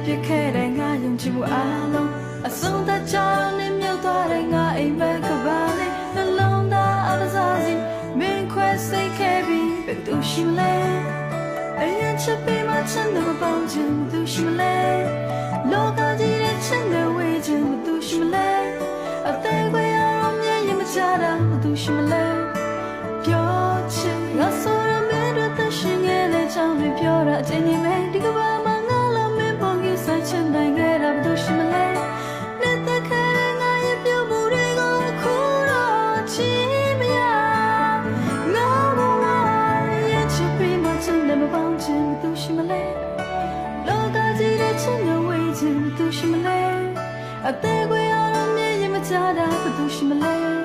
ပြခဲ့တဲ့ငါယုံကြည်မှုအားလုံးအဆုံးသတ်ကြနေမြုပ်သွားတဲ့ငါအိမ်မက်ကပါလေနှလုံးသားအလစားစီမင်းခွဲစိတ်ခဲ့ပြီးဘယ်သူရှိမလဲအရင်ချက်ပေးမှချမ်းတဲ့ပေါင်းခြင်းဘယ်သူရှိမလဲလောကကြီးရဲ့ချမ်းတဲ့ဝေးခြင်းဘယ်သူရှိမလဲအသေးခွေအောင်မြင်ရင်မချတာဘယ်သူရှိမလဲပြောချင်ငါဆိုရမယ့်တော့တရှိငယ်တဲ့ချောင်းတွေပြောတာအချိန်ကြီးပဲဒီကဘာမှငါလာမင်းပေါ်ကြီးဆိုင်ချင်နိုင်ခဲ့တာဘယ်သူရှိမလဲနဲ့တခါငါရဲ့ပြုမှုတွေကိုခုတော့ချီမရငါဘဝရဲ့ချစ်ပြီးမှချင်တယ်မပေါင်းချင်ဘယ်သူရှိမလဲလောကကြီးရဲ့ချစ်ငယ်ဝေးခြင်းဘယ်သူရှိမလဲအသေးခွေအောင်မြင်ရင်မချတာဘယ်သူရှိမလဲ